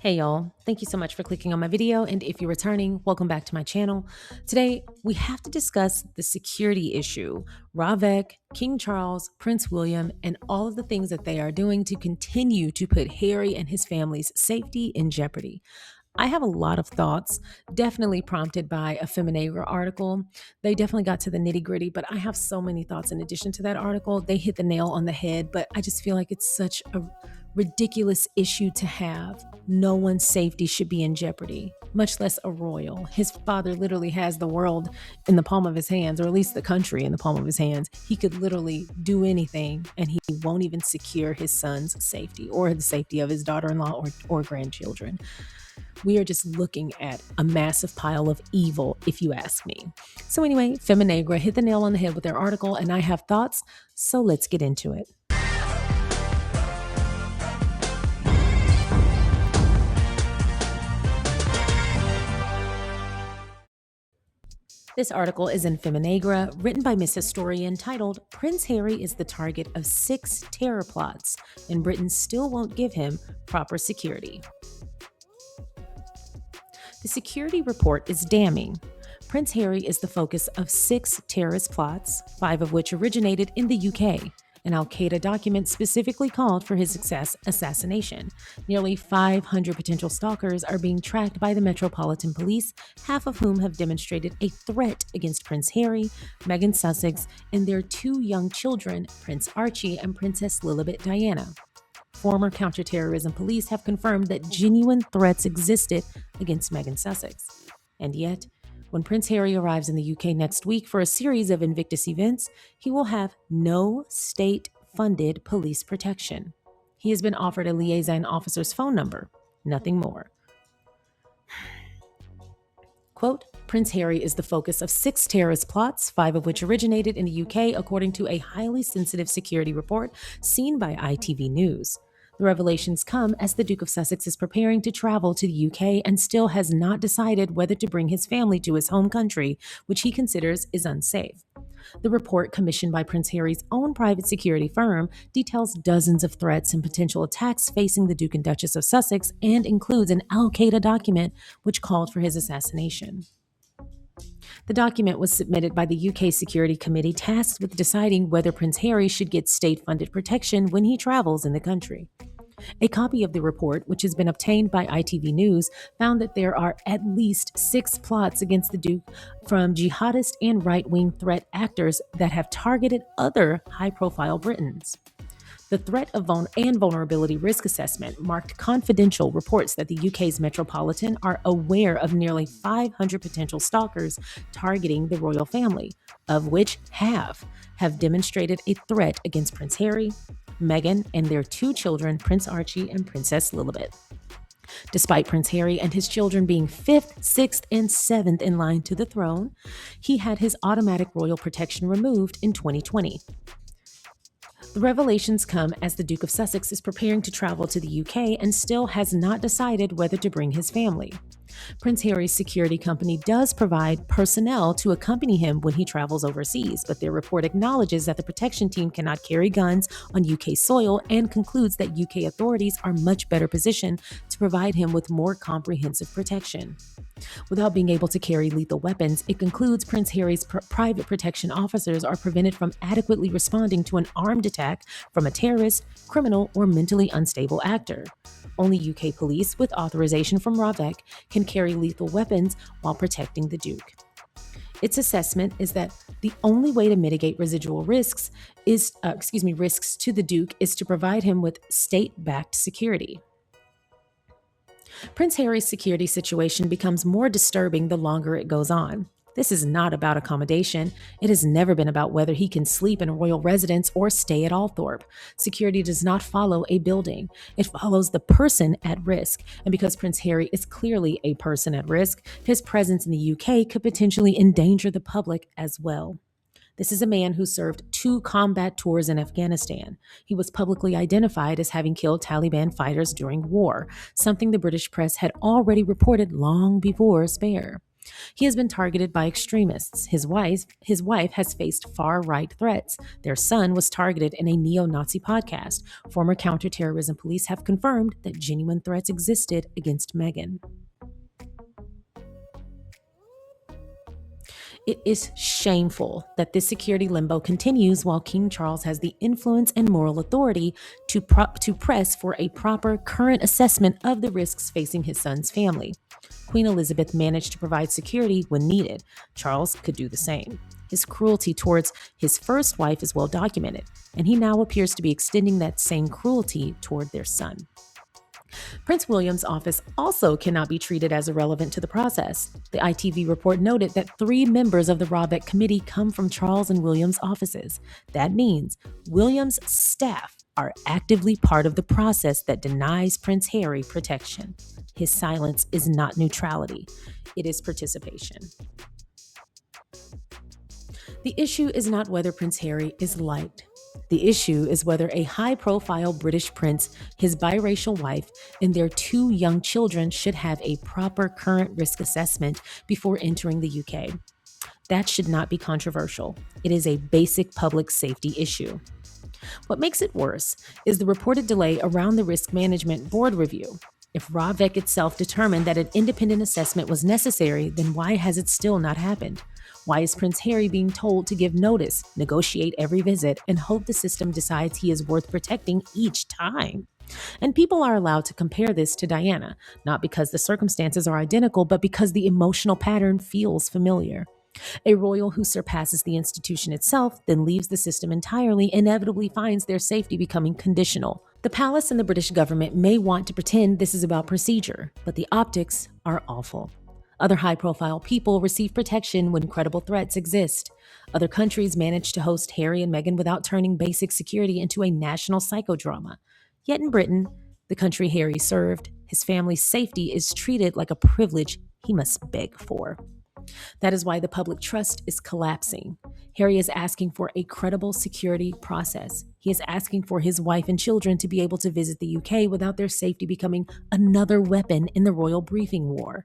Hey y'all, thank you so much for clicking on my video, and if you're returning, welcome back to my channel. Today, we have to discuss the security issue, RAVEC, King Charles, Prince William, and all of the things that they are doing to continue to put Harry and his family's safety in jeopardy. I have a lot of thoughts, definitely prompted by a Feminegra article. They definitely got to the nitty gritty, but I have so many thoughts in addition to that article. They hit the nail on the head, but I just feel like it's such a ridiculous issue to have. No one's safety should be in jeopardy, much less a royal. His father literally has the world in the palm of his hands, or at least the country in the palm of his hands. He could literally do anything, and he won't even secure his son's safety or the safety of his daughter-in-law or grandchildren. We are just looking at a massive pile of evil, if you ask me. So anyway, Feminegra hit the nail on the head with their article, and I have thoughts, so let's get into it. This article is in Feminegra, written by Miss Historian, titled "Prince Harry is the target of 6 terror plots, and Britain still won't give him proper security." The security report is damning. Prince Harry is the focus of 6 terrorist plots, 5 of which originated in the UK. An Al-Qaeda document specifically called for his assassination. Nearly 500 potential stalkers are being tracked by the Metropolitan Police, half of whom have demonstrated a threat against Prince Harry, Meghan Sussex, and their 2 young children, Prince Archie and Princess Lilibet Diana. Former counterterrorism police have confirmed that genuine threats existed against Meghan Sussex. And yet, when Prince Harry arrives in the UK next week for a series of Invictus events, he will have no state-funded police protection. He has been offered a liaison officer's phone number, nothing more. Quote, "Prince Harry is the focus of 6 terrorist plots, 5 of which originated in the UK, according to a highly sensitive security report seen by ITV News. The revelations come as the Duke of Sussex is preparing to travel to the UK and still has not decided whether to bring his family to his home country, which he considers is unsafe. The report, commissioned by Prince Harry's own private security firm, details dozens of threats and potential attacks facing the Duke and Duchess of Sussex and includes an Al-Qaeda document which called for his assassination. The document was submitted by the UK Security Committee tasked with deciding whether Prince Harry should get state-funded protection when he travels in the country. A copy of the report, which has been obtained by ITV News, found that there are at least 6 plots against the Duke from jihadist and right-wing threat actors that have targeted other high-profile Britons. The threat of vulnerability risk assessment, marked confidential, reports that the UK's Metropolitan are aware of nearly 500 potential stalkers targeting the royal family, of which half have demonstrated a threat against Prince Harry, Meghan, and their 2 children, Prince Archie and Princess Lilibet. Despite Prince Harry and his children being 5th, 6th, and 7th in line to the throne, he had his automatic royal protection removed in 2020. The revelations come as the Duke of Sussex is preparing to travel to the UK and still has not decided whether to bring his family. Prince Harry's security company does provide personnel to accompany him when he travels overseas, but their report acknowledges that the protection team cannot carry guns on UK soil and concludes that UK authorities are much better positioned to provide him with more comprehensive protection. Without being able to carry lethal weapons, it concludes Prince Harry's private protection officers are prevented from adequately responding to an armed attack from a terrorist, criminal, or mentally unstable actor. Only UK police, with authorization from RAVEC, can carry lethal weapons while protecting the Duke. Its assessment is that the only way to mitigate residual risks to the Duke is to provide him with state-backed security. Prince Harry's security situation becomes more disturbing the longer it goes on. This is not about accommodation. It has never been about whether he can sleep in a royal residence or stay at Althorpe. Security does not follow a building. It follows the person at risk. And because Prince Harry is clearly a person at risk, his presence in the UK could potentially endanger the public as well. This is a man who served 2 combat tours in Afghanistan. He was publicly identified as having killed Taliban fighters during war, something the British press had already reported long before Spare. He has been targeted by extremists. His wife has faced far-right threats. Their son was targeted in a neo-Nazi podcast. Former counterterrorism police have confirmed that genuine threats existed against Meghan. It is shameful that this security limbo continues while King Charles has the influence and moral authority to press for a proper current assessment of the risks facing his son's family. Queen Elizabeth managed to provide security when needed. Charles could do the same. His cruelty towards his first wife is well documented, and he now appears to be extending that same cruelty toward their son. Prince William's office also cannot be treated as irrelevant to the process. The ITV report noted that 3 members of the RAVEC committee come from Charles and William's offices. That means William's staff are actively part of the process that denies Prince Harry protection. His silence is not neutrality, it is participation. The issue is not whether Prince Harry is liked. The issue is whether a high-profile British prince, his biracial wife, and their 2 young children should have a proper current risk assessment before entering the UK. That should not be controversial. It is a basic public safety issue. What makes it worse is the reported delay around the risk management board review. If RAVEC itself determined that an independent assessment was necessary, then why has it still not happened? Why is Prince Harry being told to give notice, negotiate every visit, and hope the system decides he is worth protecting each time? And people are allowed to compare this to Diana, not because the circumstances are identical, but because the emotional pattern feels familiar. A royal who surpasses the institution itself, then leaves the system entirely, inevitably finds their safety becoming conditional. The palace and the British government may want to pretend this is about procedure, but the optics are awful. Other high-profile people receive protection when credible threats exist. Other countries manage to host Harry and Meghan without turning basic security into a national psychodrama. Yet in Britain, the country Harry served, his family's safety is treated like a privilege he must beg for. That is why the public trust is collapsing. Harry is asking for a credible security process. He is asking for his wife and children to be able to visit the UK without their safety becoming another weapon in the royal briefing war.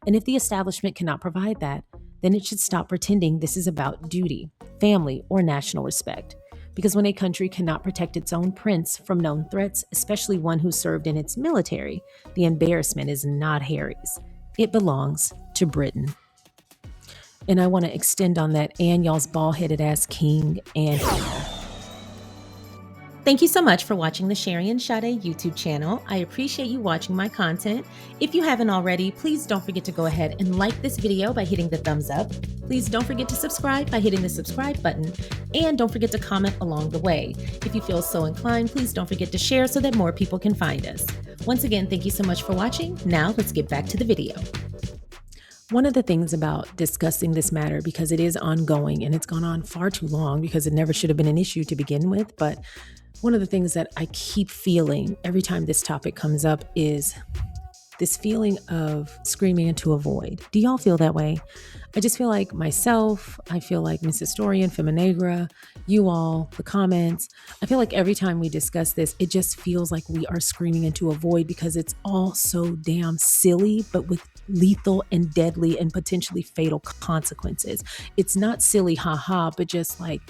And if the establishment cannot provide that, then it should stop pretending this is about duty, family, or national respect. Because when a country cannot protect its own prince from known threats, especially one who served in its military, the embarrassment is not Harry's. It belongs to Britain. And I want to extend on that and y'all's bald-headed ass king and... Thank you so much for watching the SharionSade YouTube channel. I appreciate you watching my content. If you haven't already, please don't forget to go ahead and like this video by hitting the thumbs up. Please don't forget to subscribe by hitting the subscribe button. And don't forget to comment along the way. If you feel so inclined, please don't forget to share so that more people can find us. Once again, thank you so much for watching. Now let's get back to the video. One of the things about discussing this matter, because it is ongoing and it's gone on far too long because it never should have been an issue to begin with, but one of the things that I keep feeling every time this topic comes up is this feeling of screaming into a void. Do y'all feel that way? I just feel like myself, I feel like Miss Historian, Feminegra, you all, the comments. I feel like every time we discuss this, it just feels like we are screaming into a void because it's all so damn silly, but with lethal and deadly and potentially fatal consequences. It's not silly, haha, but just like,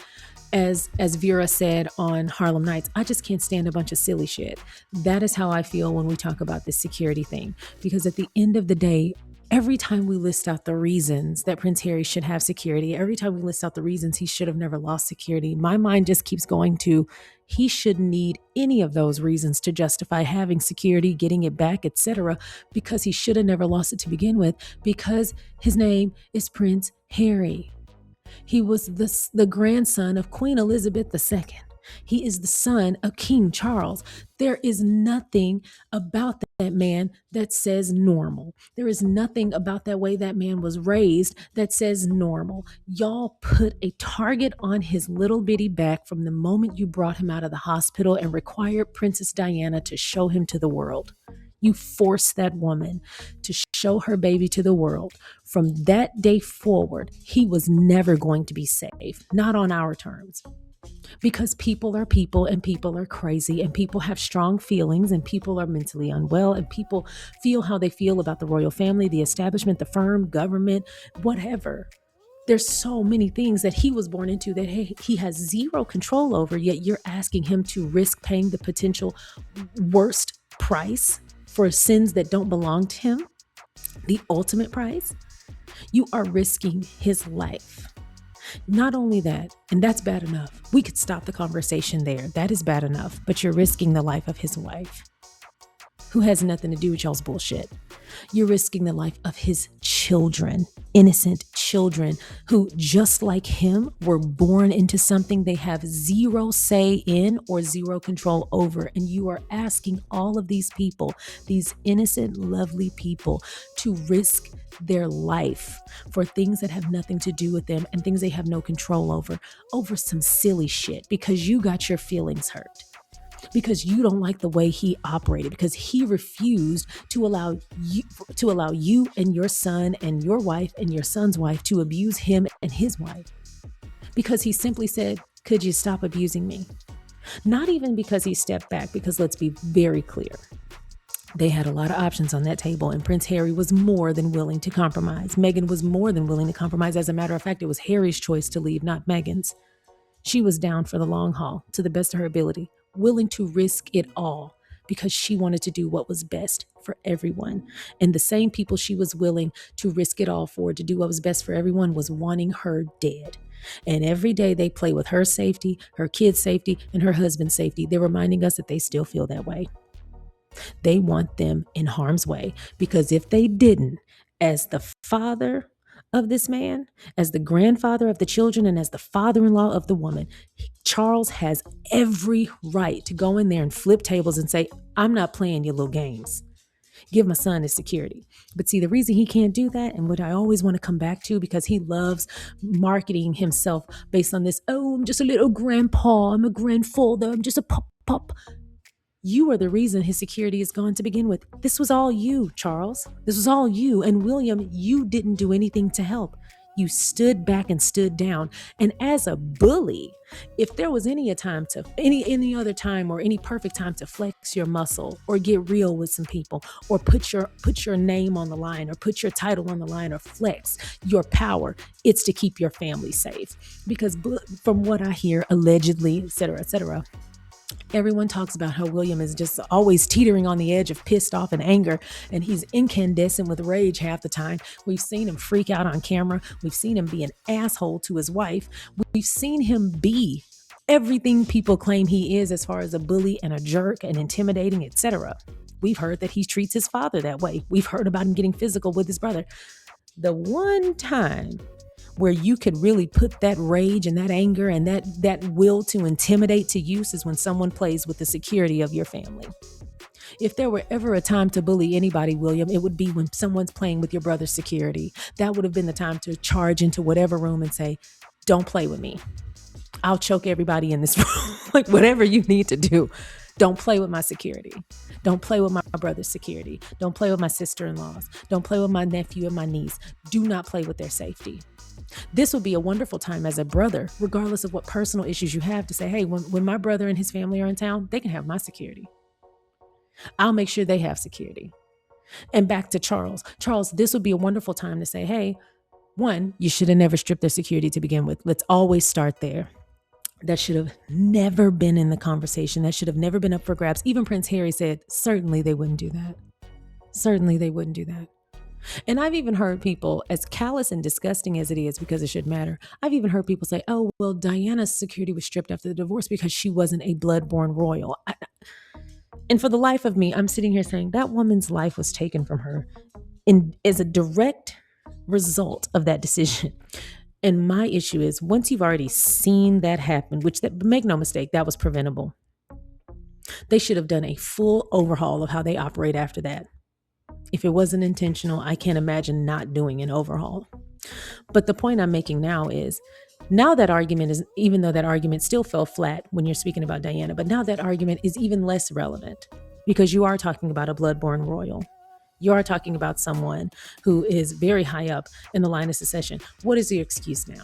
as Vera said on Harlem Nights, I just can't stand a bunch of silly shit. That is how I feel when we talk about this security thing. Because at the end of the day, every time we list out the reasons that Prince Harry should have security, every time we list out the reasons he should have never lost security, my mind just keeps going to, he shouldn't need any of those reasons to justify having security, getting it back, etc., because he should have never lost it to begin with, because his name is Prince Harry. He was the grandson of Queen Elizabeth II. He is the son of King Charles. There is nothing about that man that says normal. There is nothing about that way that man was raised that says normal. Y'all put a target on his little bitty back from the moment you brought him out of the hospital and required Princess Diana to show him to the world. You forced that woman to show her baby to the world. From that day forward, he was never going to be safe, not on our terms. Because people are people and people are crazy and people have strong feelings and people are mentally unwell and people feel how they feel about the royal family, the establishment, the firm, government, whatever. There's so many things that he was born into that he has zero control over, yet you're asking him to risk paying the potential worst price for sins that don't belong to him, the ultimate price. You are risking his life. Not only that, and that's bad enough. We could stop the conversation there. That is bad enough, but you're risking the life of his wife, who has nothing to do with y'all's bullshit. You're risking the life of his children, innocent children who, just like him, were born into something they have zero say in or zero control over. And you are asking all of these people, these innocent, lovely people, to risk their life for things that have nothing to do with them and things they have no control over some silly shit because you got your feelings hurt. Because you don't like the way he operated, because he refused to allow you and your son and your wife and your son's wife to abuse him and his wife. Because he simply said, could you stop abusing me? Not even because he stepped back, because let's be very clear. They had a lot of options on that table, and Prince Harry was more than willing to compromise. Meghan was more than willing to compromise. As a matter of fact, it was Harry's choice to leave, not Meghan's. She was down for the long haul, to the best of her ability, willing to risk it all because she wanted to do what was best for everyone. And the same people she was willing to risk it all for, to do what was best for everyone, was wanting her dead. And every day they play with her safety, her kids' safety, and her husband's safety. They're reminding us that they still feel that way. They want them in harm's way, because if they didn't, as the father of this man, as the grandfather of the children, and as the father-in-law of the woman, Charles has every right to go in there and flip tables and say, I'm not playing your little games. Give my son his security. But see, the reason he can't do that, and what I always want to come back to, because he loves marketing himself based on this, oh, I'm just a little grandpa, I'm a grandfather, I'm just a pup. You are the reason his security is gone to begin with. This was all you, Charles. This was all you. And William, you didn't do anything to help. You stood back and stood down. And as a bully, if there was any other time or any perfect time to flex your muscle or get real with some people or put your name on the line or put your title on the line or flex your power, it's to keep your family safe. Because from what I hear, allegedly, et cetera, everyone talks about how William is just always teetering on the edge of pissed off and anger, and he's incandescent with rage half the time. We've seen him freak out on camera. We've seen him be an asshole to his wife. We've seen him be everything people claim he is as far as a bully and a jerk and intimidating, etc. We've heard that he treats his father that way. We've heard about him getting physical with his brother. The one time where you could really put that rage and that anger and that will to intimidate to use is when someone plays with the security of your family. If there were ever a time to bully anybody, William, it would be when someone's playing with your brother's security. That would have been the time to charge into whatever room and say, don't play with me. I'll choke everybody in this room. Like, whatever you need to do. Don't play with my security. Don't play with my brother's security. Don't play with my sister-in-laws. Don't play with my nephew and my niece. Do not play with their safety. This would be a wonderful time as a brother, regardless of what personal issues you have, to say, hey, when my brother and his family are in town, they can have my security. I'll make sure they have security. And back to Charles. Charles, this would be a wonderful time to say, hey, one, you should have never stripped their security to begin with. Let's always start there. That should have never been in the conversation. That should have never been up for grabs. Even Prince Harry said, certainly they wouldn't do that. Certainly they wouldn't do that. And I've even heard people, as callous and disgusting as it is, because it should matter, I've even heard people say, oh, well, Diana's security was stripped after the divorce because she wasn't a blood-born royal. And for the life of me, I'm sitting here saying that woman's life was taken from her as a direct result of that decision. And my issue is, once you've already seen that happen, make no mistake, that was preventable. They should have done a full overhaul of how they operate after that. If it wasn't intentional, I can't imagine not doing an overhaul. But the point I'm making now is, now that argument is, even though that argument still fell flat when you're speaking about Diana, but now that argument is even less relevant because you are talking about a bloodborne royal. You are talking about someone who is very high up in the line of succession. What is your excuse now?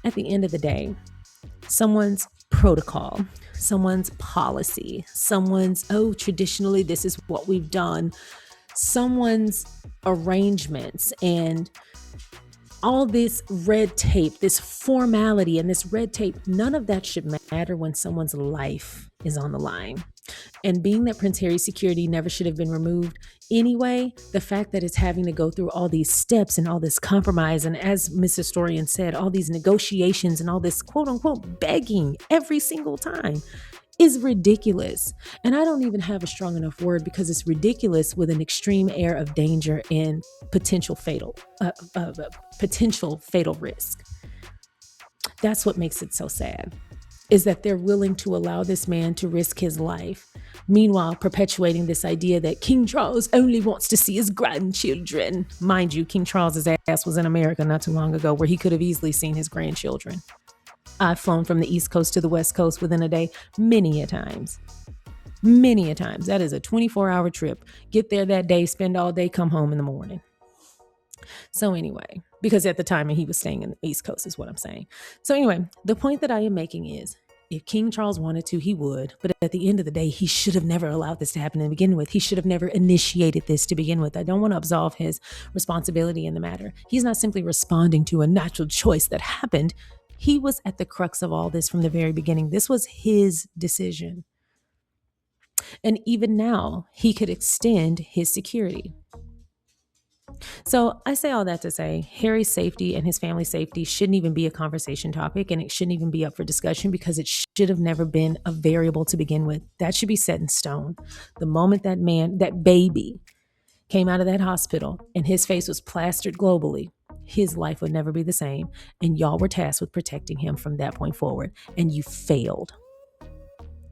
At the end of the day, someone's protocol, someone's policy, someone's, oh, traditionally, this is what we've done, someone's arrangements, and all this red tape, this formality and this red tape, none of that should matter when someone's life is on the line. And being that Prince Harry's security never should have been removed anyway, the fact that it's having to go through all these steps and all this compromise, and as Miss Historian said, all these negotiations and all this quote unquote begging every single time is ridiculous. And I don't even have a strong enough word, because it's ridiculous with an extreme air of danger and potential fatal risk. That's what makes it so sad, is that they're willing to allow this man to risk his life, meanwhile perpetuating this idea that King Charles only wants to see his grandchildren. Mind you, King Charles's ass was in America not too long ago, where he could have easily seen his grandchildren. I've flown from the East Coast to the West Coast within a day many a times. Many a times. That is a 24-hour trip. Get there that day, spend all day, come home in the morning. So anyway, because at the time he was staying in the East Coast is what I'm saying. So anyway, the point that I am making is, if King Charles wanted to, he would. But at the end of the day, he should have never allowed this to happen to begin with. He should have never initiated this to begin with. I don't want to absolve his responsibility in the matter. He's not simply responding to a natural choice that happened. He was at the crux of all this from the very beginning. This was his decision. And even now, he could extend his security. So I say all that to say, Harry's safety and his family's safety shouldn't even be a conversation topic, and it shouldn't even be up for discussion, because it should have never been a variable to begin with. That should be set in stone. The moment that baby came out of that hospital and his face was plastered globally, his life would never be the same. And y'all were tasked with protecting him from that point forward. And you failed.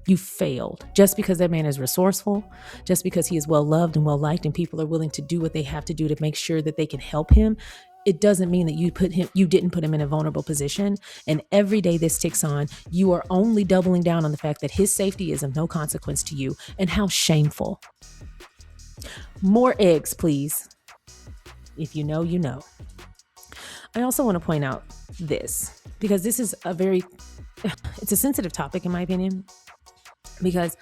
You failed. Just because that man is resourceful, just because he is well loved and well liked, and people are willing to do what they have to do to make sure that they can help him, it doesn't mean that you didn't put him in a vulnerable position. And every day this ticks on, you are only doubling down on the fact that his safety is of no consequence to you. And how shameful. More eggs, please. If you know, you know. I also want to point out this, because this is it's a sensitive topic in my opinion, because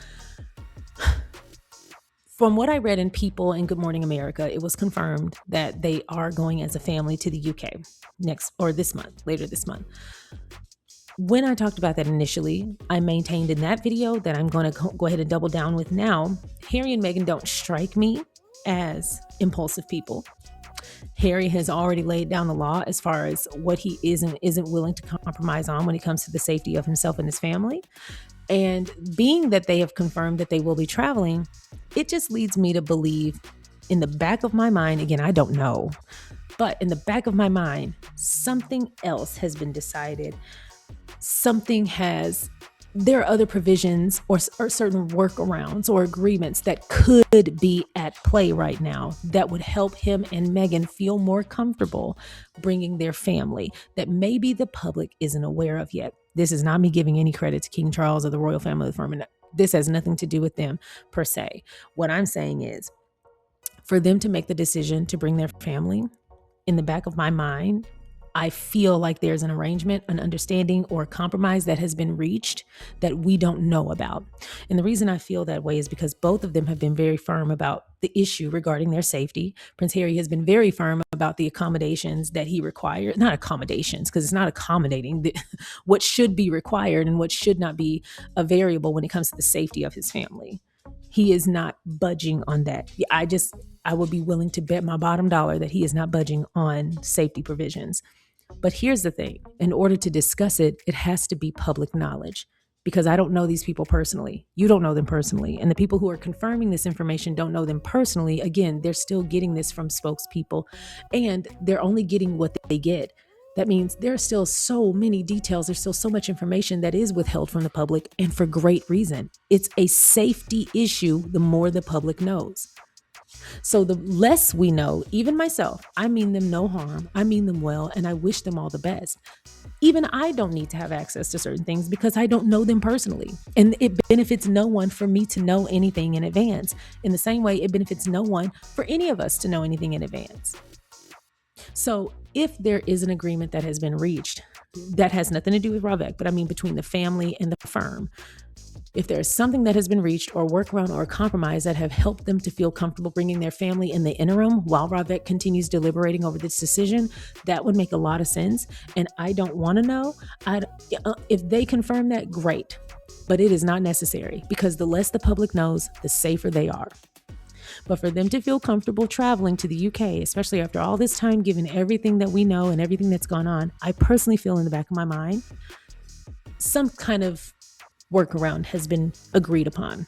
from what I read in People and Good Morning America, it was confirmed that they are going as a family to the UK later this month. When I talked about that initially, I maintained in that video that I'm going to go ahead and double down with now. Harry and Meghan don't strike me as impulsive people. Harry has already laid down the law as far as what he isn't willing to compromise on when it comes to the safety of himself and his family. And being that they have confirmed that they will be traveling, it just leads me to believe, in the back of my mind, again, I don't know, but in the back of my mind, something else has been decided. There are other provisions or certain workarounds or agreements that could be at play right now that would help him and Meghan feel more comfortable bringing their family that maybe the public isn't aware of yet. This is not me giving any credit to King Charles or the royal family of the firm. This has nothing to do with them per se. What I'm saying is, for them to make the decision to bring their family, in the back of my mind, I feel like there's an arrangement, an understanding, or a compromise that has been reached that we don't know about. And the reason I feel that way is because both of them have been very firm about the issue regarding their safety. Prince Harry has been very firm about the accommodations that he required, not accommodations, because it's not accommodating what should be required and what should not be a variable when it comes to the safety of his family. He is not budging on that. I would be willing to bet my bottom dollar that he is not budging on safety provisions. But here's the thing. In order to discuss it, it has to be public knowledge, because I don't know these people personally. You don't know them personally. And the people who are confirming this information don't know them personally. Again, they're still getting this from spokespeople, and they're only getting what they get. That means there are still so many details. There's still so much information that is withheld from the public, and for great reason. It's a safety issue the more the public knows. So the less we know, even myself, I mean them no harm. I mean them well, and I wish them all the best. Even I don't need to have access to certain things because I don't know them personally. And it benefits no one for me to know anything in advance. In the same way, it benefits no one for any of us to know anything in advance. So if there is an agreement that has been reached, That has nothing to do with RAVEC, but I mean between the family and the firm. If there is something that has been reached or workaround or compromise that have helped them to feel comfortable bringing their family in the interim while RAVEC continues deliberating over this decision, that would make a lot of sense. And I don't want to know. If they confirm that, great. But it is not necessary, because the less the public knows, the safer they are. But for them to feel comfortable traveling to the UK, especially after all this time, given everything that we know and everything that's gone on, I personally feel in the back of my mind, some kind of workaround has been agreed upon.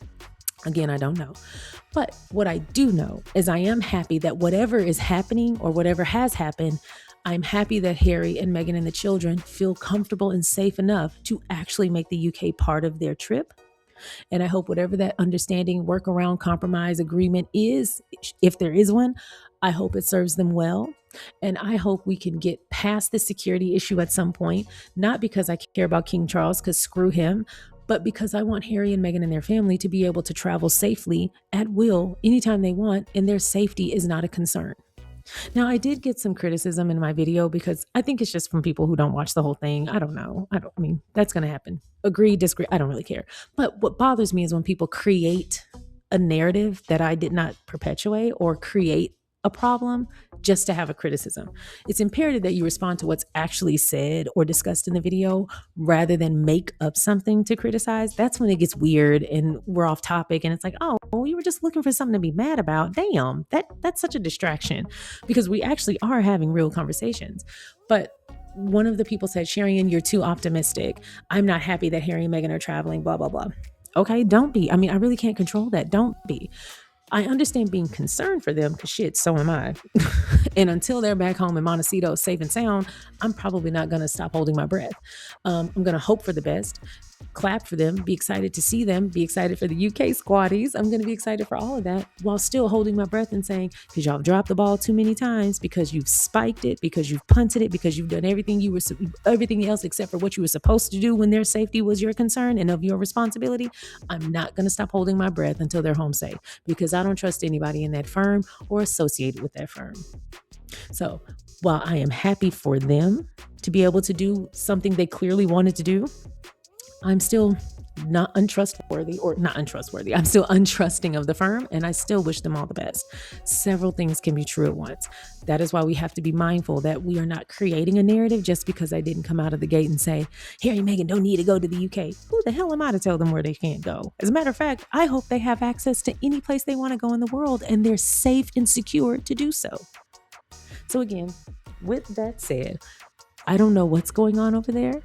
Again, I don't know. But what I do know is I am happy that whatever is happening or whatever has happened, I'm happy that Harry and Meghan and the children feel comfortable and safe enough to actually make the UK part of their trip. And I hope whatever that understanding, workaround, compromise, agreement is, if there is one, I hope it serves them well. And I hope we can get past the security issue at some point, not because I care about King Charles, because screw him, but because I want Harry and Meghan and their family to be able to travel safely at will anytime they want, and their safety is not a concern. Now, I did get some criticism in my video because I think it's just from people who don't watch the whole thing. I don't know. I mean, that's going to happen. Agree, disagree. I don't really care. But what bothers me is when people create a narrative that I did not perpetuate, or create a problem just to have a criticism. It's imperative that you respond to what's actually said or discussed in the video rather than make up something to criticize. That's when it gets weird and we're off topic and it's like, oh, you were just looking for something to be mad about. Damn, that's such a distraction, because we actually are having real conversations. But one of the people said, Sharion, you're too optimistic. I'm not happy that Harry and Meghan are traveling, blah, blah, blah. Okay, don't be. I mean, I really can't control that. Don't be. I understand being concerned for them, because shit, so am I. And until they're back home in Montecito safe and sound, I'm probably not going to stop holding my breath. I'm going to hope for the best, clap for them, be excited to see them, be excited for the UK squaddies. I'm going to be excited for all of that while still holding my breath and saying, because y'all dropped the ball too many times, because you've spiked it, because you've punted it, because you've done everything else except for what you were supposed to do when their safety was your concern and of your responsibility. I'm not going to stop holding my breath until they're home safe, because I don't trust anybody in that firm or associated with that firm. So while I am happy for them to be able to do something they clearly wanted to do, I'm still not untrustworthy. I'm still untrusting of the firm, and I still wish them all the best. Several things can be true at once. That is why we have to be mindful that we are not creating a narrative just because I didn't come out of the gate and say, Harry and Meghan don't need to go to the UK. Who the hell am I to tell them where they can't go? As a matter of fact, I hope they have access to any place they want to go in the world, and they're safe and secure to do so. So again, with that said, I don't know what's going on over there.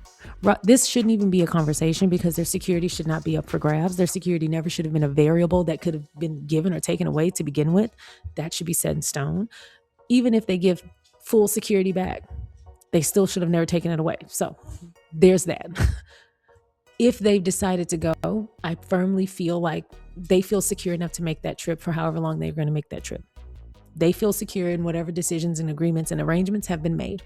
This shouldn't even be a conversation, because their security should not be up for grabs. Their security never should have been a variable that could have been given or taken away to begin with. That should be set in stone. Even if they give full security back, they still should have never taken it away. So there's that. If they've decided to go, I firmly feel like they feel secure enough to make that trip for however long they're going to make that trip. They feel secure in whatever decisions and agreements and arrangements have been made.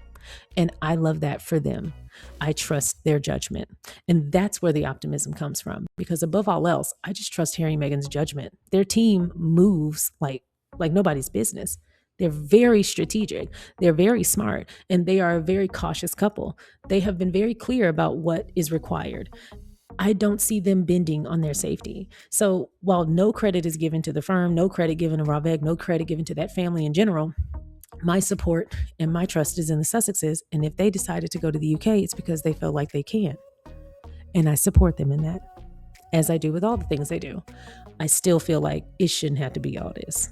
And I love that for them. I trust their judgment. And that's where the optimism comes from. Because above all else, I just trust Harry and Meghan's judgment. Their team moves like nobody's business. They're very strategic. They're very smart. And they are a very cautious couple. They have been very clear about what is required. I don't see them bending on their safety. So while no credit is given to the firm, no credit given to RAVEC, no credit given to that family in general, my support and my trust is in the Sussexes. And if they decided to go to the UK, it's because they feel like they can. And I support them in that, as I do with all the things they do. I still feel like it shouldn't have to be all this.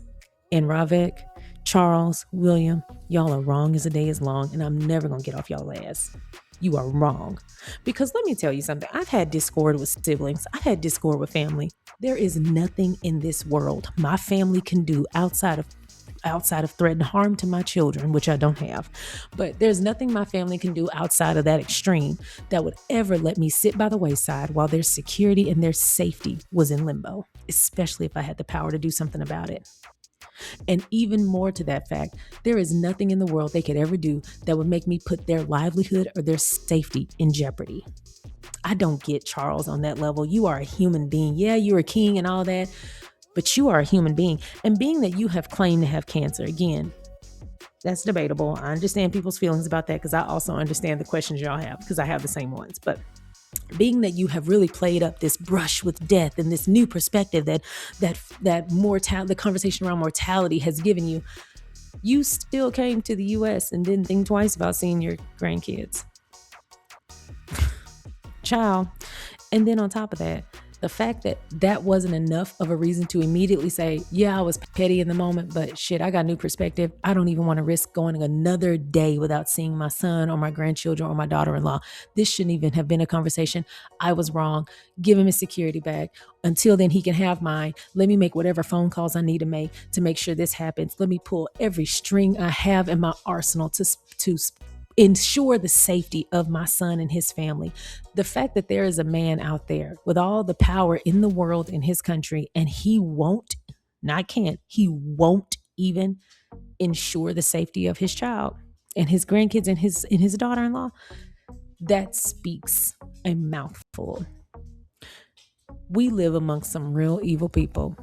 And RAVEC, Charles, William, y'all are wrong as the day is long, and I'm never going to get off y'all ass. You are wrong. Because let me tell you something. I've had discord with siblings. I've had discord with family. There is nothing in this world my family can do outside of threaten harm to my children, which I don't have. But there's nothing my family can do outside of that extreme that would ever let me sit by the wayside while their security and their safety was in limbo, especially if I had the power to do something about it. And even more to that fact, there is nothing in the world they could ever do that would make me put their livelihood or their safety in jeopardy. I don't get Charles on that level. You are a human being. Yeah, you're a king and all that, but you are a human being. And being that you have claimed to have cancer, again, That's debatable. I understand people's feelings about that because I also understand the questions y'all have because I have the same ones. But being that you have really played up this brush with death and this new perspective the conversation around mortality has given you, you still came to the U.S. and didn't think twice about seeing your grandkids. Child. And then on top of that, the fact that that wasn't enough of a reason to immediately say, yeah, I was petty in the moment, but shit, I got new perspective. I don't even want to risk going another day without seeing my son or my grandchildren or my daughter-in-law. This shouldn't even have been a conversation. I was wrong. Give him his security bag. Until then, he can have mine. Let me make whatever phone calls I need to make sure this happens. Let me pull every string I have in my arsenal to ensure the safety of my son and his family. The fact that there is a man out there with all the power in the world in his country, and he won't even ensure the safety of his child and his grandkids and his daughter-in-law, that speaks a mouthful. We live amongst some real evil people.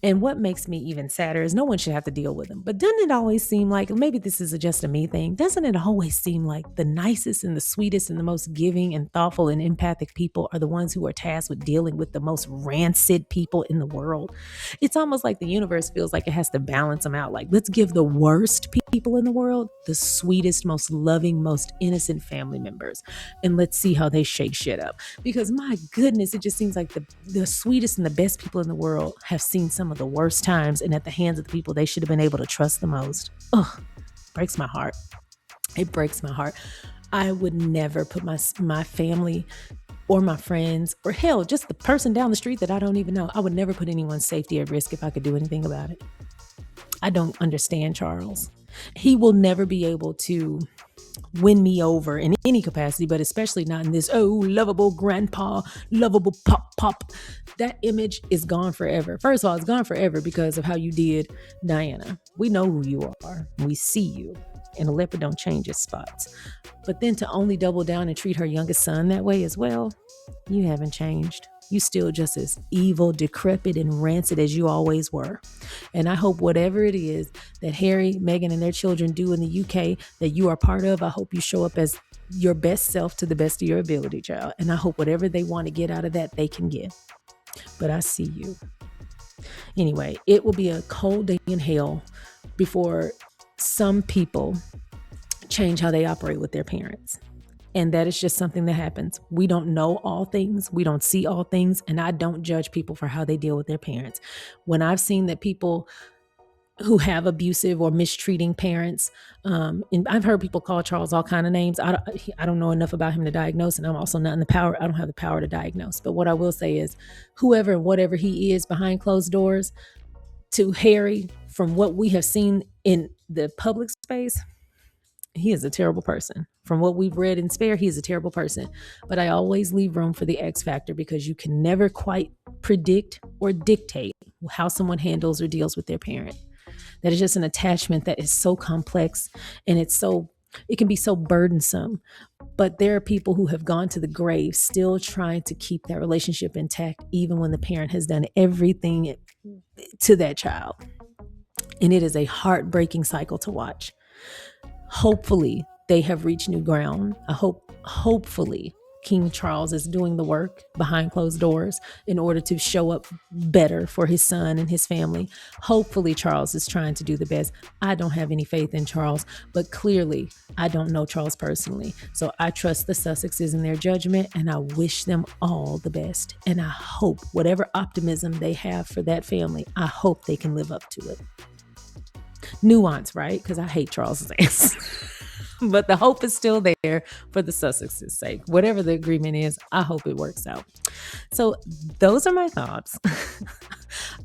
And what makes me even sadder is no one should have to deal with them. But doesn't it always seem like, maybe this is just a me thing, doesn't it always seem like the nicest and the sweetest and the most giving and thoughtful and empathic people are the ones who are tasked with dealing with the most rancid people in the world? It's almost like the universe feels like it has to balance them out. Like, let's give the worst people in the world the sweetest, most loving, most innocent family members. And let's see how they shake shit up. Because my goodness, it just seems like the sweetest and the best people in the world have seen some of the worst times and at the hands of the people they should have been able to trust the most. Ugh, breaks my heart. It breaks my heart. I would never put my family or my friends, or hell, just the person down the street that I don't even know. I would never put anyone's safety at risk if I could do anything about it. I don't understand Charles. He will never be able to win me over in any capacity, but especially not in this, lovable grandpa, lovable pop. That image is gone forever. First of all, it's gone forever because of how you did Diana. We know who you are. We see you. And a leopard don't change its spots. But then to only double down and treat her youngest son that way as well, you haven't changed. You still just as evil, decrepit, and rancid as you always were. And I hope whatever it is that Harry, Meghan, and their children do in the UK that you are part of, I hope you show up as your best self to the best of your ability, child. And I hope whatever they want to get out of that, they can get. But I see you. Anyway, it will be a cold day in hell before some people change how they operate with their parents. And that is just something that happens. We don't know all things. We don't see all things. And I don't judge people for how they deal with their parents. When I've seen that people who have abusive or mistreating parents, and I've heard people call Charles all kind of names. I don't know enough about him to diagnose, and I'm also not in the power. I don't have the power to diagnose. But what I will say is whoever and whatever he is behind closed doors, to Harry, from what we have seen in the public space, he is a terrible person. From what we've read in Spare, he is a terrible person. But I always leave room for the X factor because you can never quite predict or dictate how someone handles or deals with their parent. That is just an attachment that is so complex and it can be so burdensome. But there are people who have gone to the grave still trying to keep that relationship intact, even when the parent has done everything to that child. And it is a heartbreaking cycle to watch. Hopefully they have reached new ground. Hopefully King Charles is doing the work behind closed doors in order to show up better for his son and his family. Hopefully Charles is trying to do the best. I don't have any faith in Charles, but clearly I don't know Charles personally. So I trust the Sussexes in their judgment and I wish them all the best. And I hope whatever optimism they have for that family, I hope they can live up to it. Nuance, right? Because I hate Charles's ass. But the hope is still there for the Sussex's sake. Whatever the agreement is, I hope it works out. So those are my thoughts.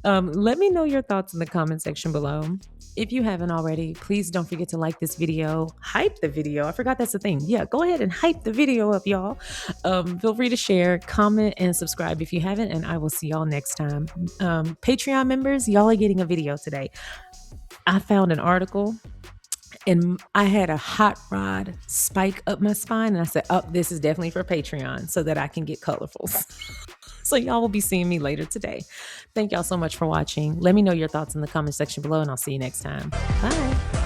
Let me know your thoughts in the comment section below. If you haven't already, please don't forget to like this video, hype the video. I forgot that's the thing. Yeah, go ahead and hype the video up, y'all. Feel free to share, comment, and subscribe if you haven't, and I will see y'all next time. Patreon members, y'all are getting a video today. I found an article and I had a hot rod spike up my spine. And I said, this is definitely for Patreon so that I can get colorful. So y'all will be seeing me later today. Thank y'all so much for watching. Let me know your thoughts in the comment section below and I'll see you next time. Bye.